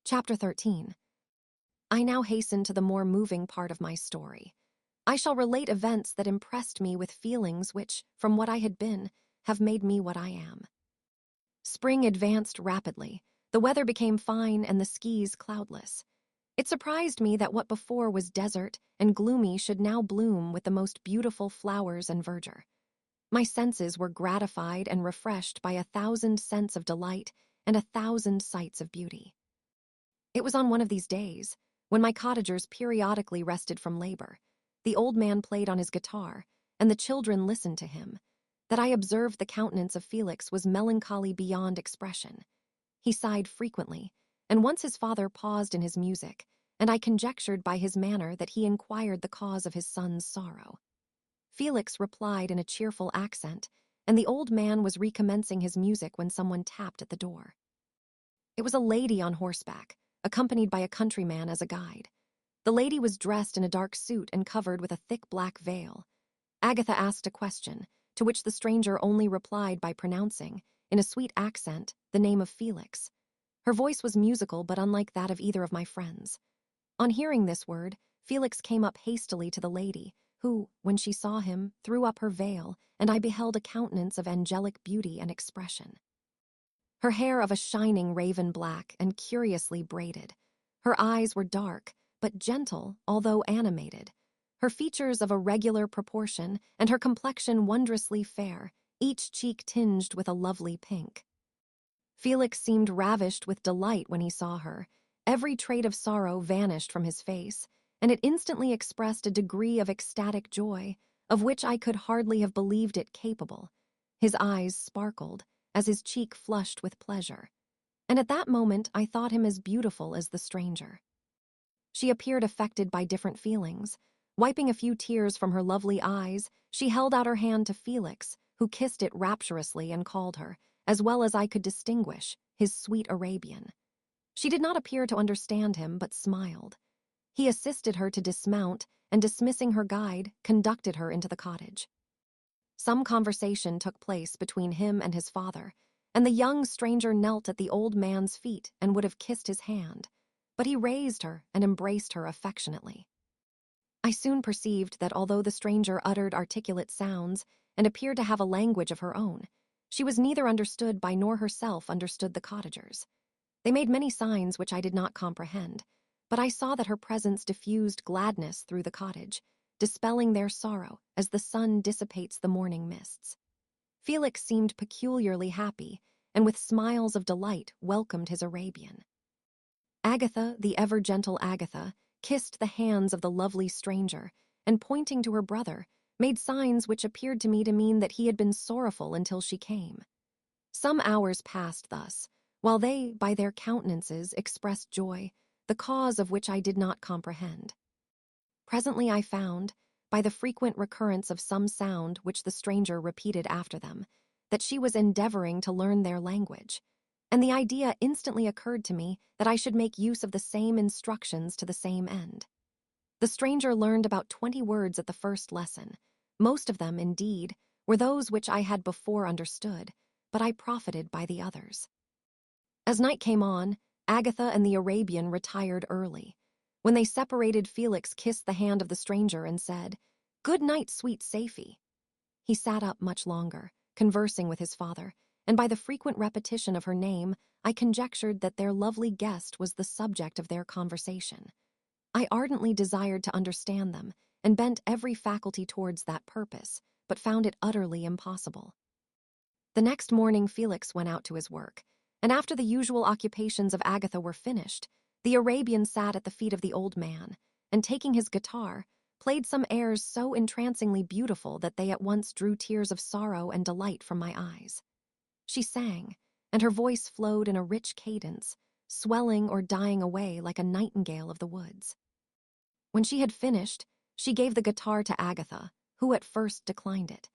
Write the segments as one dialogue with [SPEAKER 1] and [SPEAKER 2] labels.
[SPEAKER 1] Chapter 13. I now hasten to the more moving part of my story. I shall relate events that impressed me with feelings which, from what I had been, have made me what I am. Spring advanced rapidly. The weather became fine and the skies cloudless. It surprised me that what before was desert and gloomy should now bloom with the most beautiful flowers and verdure. My senses were gratified and refreshed by 1,000 scents of delight and 1,000 sights of beauty. It was on one of these days, when my cottagers periodically rested from labor, the old man played on his guitar, and the children listened to him, that I observed the countenance of Felix was melancholy beyond expression. He sighed frequently, and once his father paused in his music, and I conjectured by his manner that he inquired the cause of his son's sorrow. Felix replied in a cheerful accent, and the old man was recommencing his music when someone tapped at the door. It was a lady on horseback, accompanied by a countryman as a guide. The lady was dressed in a dark suit and covered with a thick black veil. Agatha asked a question, to which the stranger only replied by pronouncing, in a sweet accent, the name of Felix. Her voice was musical but unlike that of either of my friends. On hearing this word, Felix came up hastily to the lady, who, when she saw him, threw up her veil, and I beheld a countenance of angelic beauty and expression. Her hair of a shining raven black and curiously braided. Her eyes were dark, but gentle, although animated. Her features of a regular proportion, and her complexion wondrously fair, each cheek tinged with a lovely pink. Felix seemed ravished with delight when he saw her. Every trait of sorrow vanished from his face, and it instantly expressed a degree of ecstatic joy, of which I could hardly have believed it capable. His eyes sparkled, as his cheek flushed with pleasure, and at that moment I thought him as beautiful as the stranger. She appeared affected by different feelings. Wiping a few tears from her lovely eyes, she held out her hand to Felix, who kissed it rapturously and called her, as well as I could distinguish, his sweet Arabian. She did not appear to understand him, but smiled. He assisted her to dismount, and dismissing her guide, conducted her into the cottage. Some conversation took place between him and his father, and the young stranger knelt at the old man's feet and would have kissed his hand, but he raised her and embraced her affectionately. I soon perceived that although the stranger uttered articulate sounds and appeared to have a language of her own, she was neither understood by nor herself understood the cottagers. They made many signs which I did not comprehend, but I saw that her presence diffused gladness through the cottage, dispelling their sorrow as the sun dissipates the morning mists. Felix seemed peculiarly happy, and with smiles of delight welcomed his Arabian. Agatha, the ever-gentle Agatha, kissed the hands of the lovely stranger, and pointing to her brother, made signs which appeared to me to mean that he had been sorrowful until she came. Some hours passed thus, while they, by their countenances, expressed joy, the cause of which I did not comprehend. Presently I found, by the frequent recurrence of some sound which the stranger repeated after them, that she was endeavoring to learn their language, and the idea instantly occurred to me that I should make use of the same instructions to the same end. The stranger learned about 20 words at the first lesson. Most of them, indeed, were those which I had before understood, but I profited by the others. As night came on, Agatha and the Arabian retired early. When they separated, Felix kissed the hand of the stranger and said, "Good night, sweet Safie." He sat up much longer, conversing with his father, and by the frequent repetition of her name, I conjectured that their lovely guest was the subject of their conversation. I ardently desired to understand them, and bent every faculty towards that purpose, but found it utterly impossible. The next morning Felix went out to his work, and after the usual occupations of Agatha were finished, the Arabian sat at the feet of the old man, and taking his guitar, played some airs so entrancingly beautiful that they at once drew tears of sorrow and delight from my eyes. She sang, and her voice flowed in a rich cadence, swelling or dying away like a nightingale of the woods. When she had finished, she gave the guitar to Agatha, who at first declined it.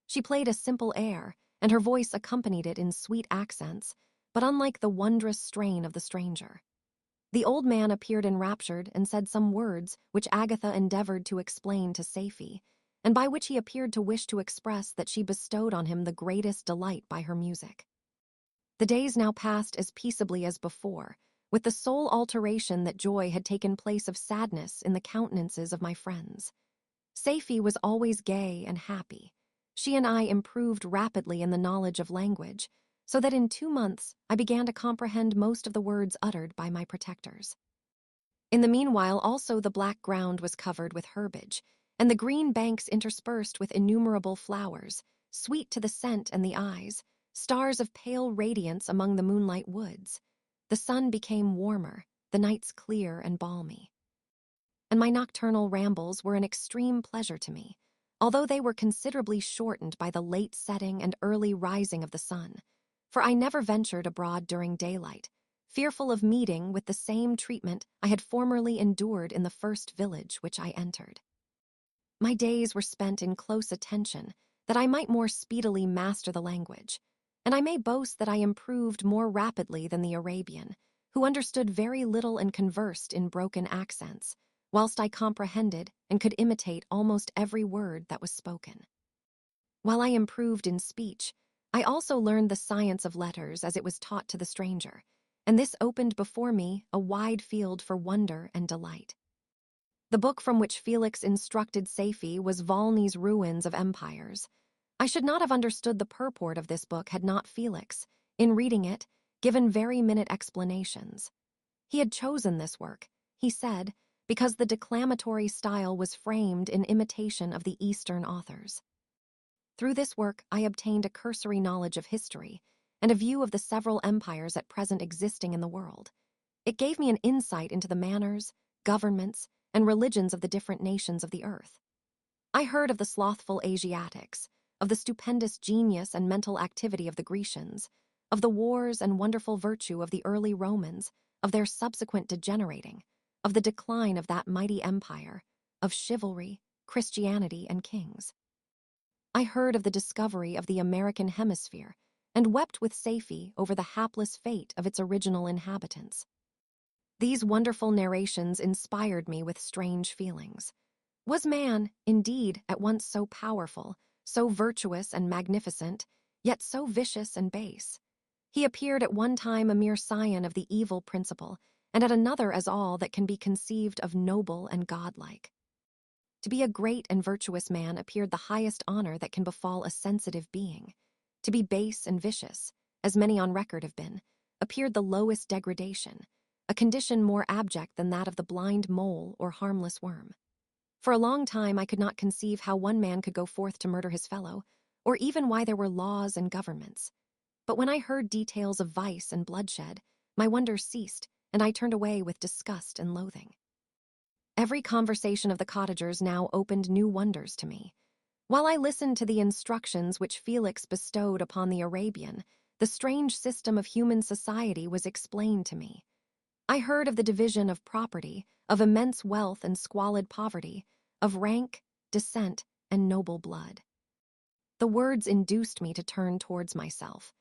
[SPEAKER 1] She played a simple air, and her voice accompanied it in sweet accents, but unlike the wondrous strain of the stranger. The old man appeared enraptured and said some words which Agatha endeavored to explain to Safie, and by which he appeared to wish to express that she bestowed on him the greatest delight by her music. The days now passed as peaceably as before, with the sole alteration that joy had taken place of sadness in the countenances of my friends. Safie was always gay and happy. She and I improved rapidly in the knowledge of language, so that in 2 months I began to comprehend most of the words uttered by my protectors. In the meanwhile, also the black ground was covered with herbage, and the green banks interspersed with innumerable flowers, sweet to the scent and the eyes, stars of pale radiance among the moonlight woods. The sun became warmer, the nights clear and balmy. And my nocturnal rambles were an extreme pleasure to me, although they were considerably shortened by the late setting and early rising of the sun, for I never ventured abroad during daylight, fearful of meeting with the same treatment I had formerly endured in the first village which I entered. My days were spent in close attention, that I might more speedily master the language, and I may boast that I improved more rapidly than the Arabian, who understood very little and conversed in broken accents, whilst I comprehended and could imitate almost every word that was spoken. While I improved in speech, I also learned the science of letters as it was taught to the stranger, and this opened before me a wide field for wonder and delight. The book from which Felix instructed Safie was Volney's Ruins of Empires. I should not have understood the purport of this book had not Felix, in reading it, given very minute explanations. He had chosen this work, he said, because the declamatory style was framed in imitation of the Eastern authors. Through this work, I obtained a cursory knowledge of history and a view of the several empires at present existing in the world. It gave me an insight into the manners, governments, and religions of the different nations of the earth. I heard of the slothful Asiatics, of the stupendous genius and mental activity of the Grecians, of the wars and wonderful virtue of the early Romans, of their subsequent degenerating, of the decline of that mighty empire, of chivalry, Christianity, and kings. I heard of the discovery of the American hemisphere and wept with Safie over the hapless fate of its original inhabitants. These wonderful narrations inspired me with strange feelings. Was man, indeed, at once so powerful, so virtuous and magnificent, yet so vicious and base? He appeared at one time a mere scion of the evil principle, and at another as all that can be conceived of noble and godlike. To be a great and virtuous man appeared the highest honor that can befall a sensitive being. To be base and vicious, as many on record have been, appeared the lowest degradation, a condition more abject than that of the blind mole or harmless worm. For a long time I could not conceive how one man could go forth to murder his fellow, or even why there were laws and governments. But when I heard details of vice and bloodshed, my wonder ceased, and I turned away with disgust and loathing. Every conversation of the cottagers now opened new wonders to me. While I listened to the instructions which Felix bestowed upon the Arabian, the strange system of human society was explained to me. I heard of the division of property, of immense wealth and squalid poverty, of rank, descent, and noble blood. The words induced me to turn towards myself.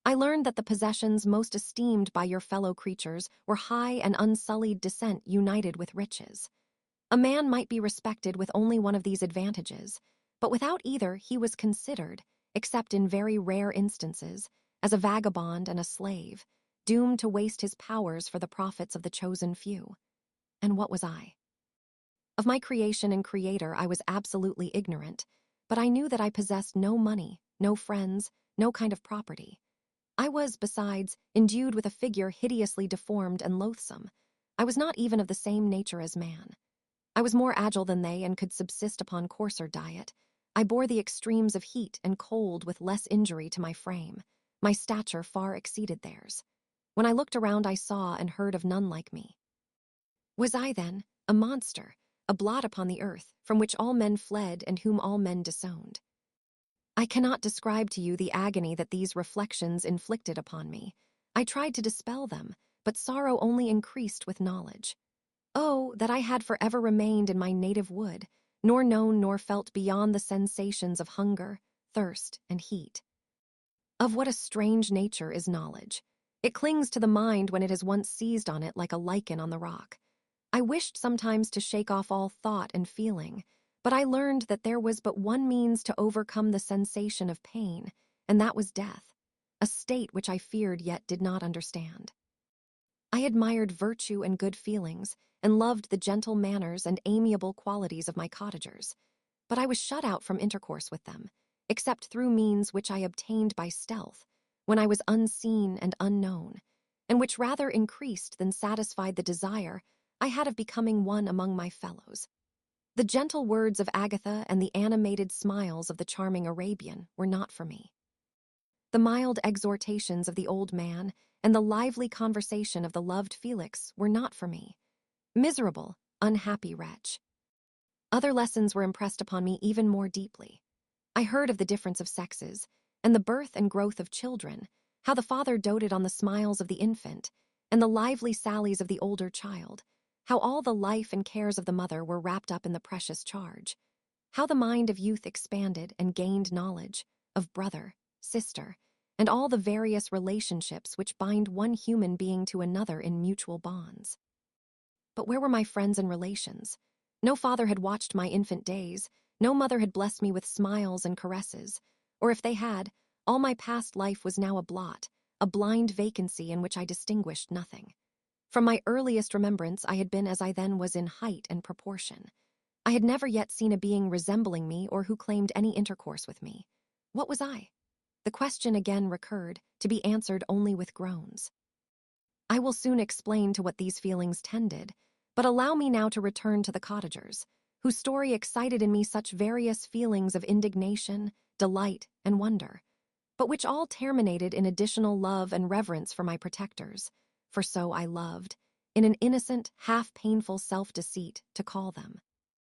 [SPEAKER 1] I learned that the possessions most esteemed by your fellow creatures were high and unsullied descent united with riches. A man might be respected with only one of these advantages, but without either he was considered, except in very rare instances, as a vagabond and a slave, doomed to waste his powers for the profits of the chosen few. And what was I? Of my creation and creator I was absolutely ignorant, but I knew that I possessed no money, no friends, no kind of property. I was, besides, endued with a figure hideously deformed and loathsome. I was not even of the same nature as man. I was more agile than they and could subsist upon coarser diet. I bore the extremes of heat and cold with less injury to my frame. My stature far exceeded theirs. When I looked around I saw and heard of none like me. Was I, then, a monster, a blot upon the earth, from which all men fled and whom all men disowned? I cannot describe to you the agony that these reflections inflicted upon me. I tried to dispel them, but sorrow only increased with knowledge. Oh, that I had forever remained in my native wood, nor known nor felt beyond the sensations of hunger, thirst, and heat. Of what a strange nature is knowledge. It clings to the mind when it has once seized on it like a lichen on the rock. I wished sometimes to shake off all thought and feeling, but I learned that there was but one means to overcome the sensation of pain, and that was death, a state which I feared yet did not understand. I admired virtue and good feelings, and loved the gentle manners and amiable qualities of my cottagers, but I was shut out from intercourse with them, except through means which I obtained by stealth, when I was unseen and unknown, and which rather increased than satisfied the desire I had of becoming one among my fellows. The gentle words of Agatha and the animated smiles of the charming Arabian were not for me. The mild exhortations of the old man and the lively conversation of the loved Felix were not for me. Miserable, unhappy wretch. Other lessons were impressed upon me even more deeply. I heard of the difference of sexes, and the birth and growth of children, how the father doted on the smiles of the infant, and the lively sallies of the older child, how all the life and cares of the mother were wrapped up in the precious charge, how the mind of youth expanded and gained knowledge of brother, sister, and all the various relationships which bind one human being to another in mutual bonds. But where were my friends and relations? No father had watched my infant days, no mother had blessed me with smiles and caresses, or if they had, all my past life was now a blot, a blind vacancy in which I distinguished nothing. From my earliest remembrance I had been as I then was in height and proportion. I had never yet seen a being resembling me or who claimed any intercourse with me. What was I? The question again recurred, to be answered only with groans. I will soon explain to what these feelings tended, but allow me now to return to the cottagers, whose story excited in me such various feelings of indignation, delight, and wonder, but which all terminated in additional love and reverence for my protectors, for so I loved, in an innocent, half-painful self-deceit, to call them.